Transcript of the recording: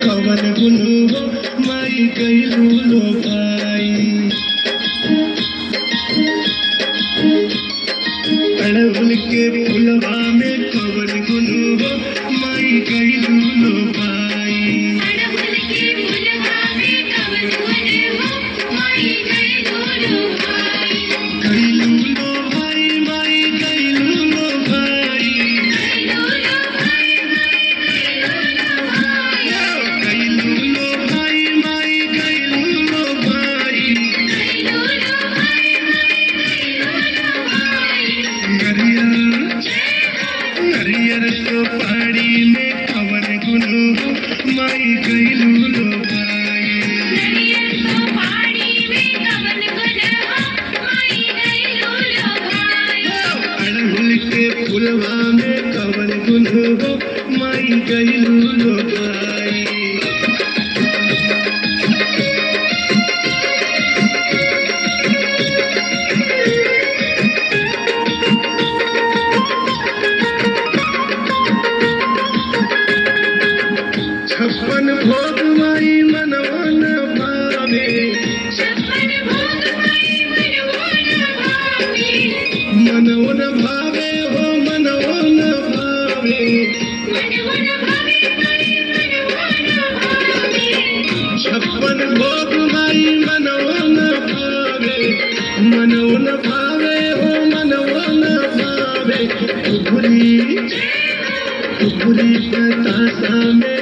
कवन गुनु हो माई कैलू लो भाई अड़हुल के फुलवा में कवन गुनु हो माई कैलू लो भाई अड़हुल के फुलवा में कवन गुनु हो माई कैलू लो भाई कैलू लो भाई माई कैलू लो भाई कैलू लो भाई कैलू लो भाई माई कैलू लो भाई कैलू लो भाई नरियर तो पहाड़ी में कवन गुनु हो माई कैलू लो भाई नरियर तो पहाड़ी में कवन गुनु हो माई कैलू लो भाई अड़हुल के फुलवा में कवन गुनु हो माई कैलू लो भाई छप्पन भोग माई मनवा न भावे छप्पन भोग माई मनवा न भावे मनवा न भावे हो मनवा न भावे मनवा न भावे माई मनवा न भावे छप्पन भोग माई मनवा न भावे मनवा न भावे हो मनवा न भावे उखुरी बतासा में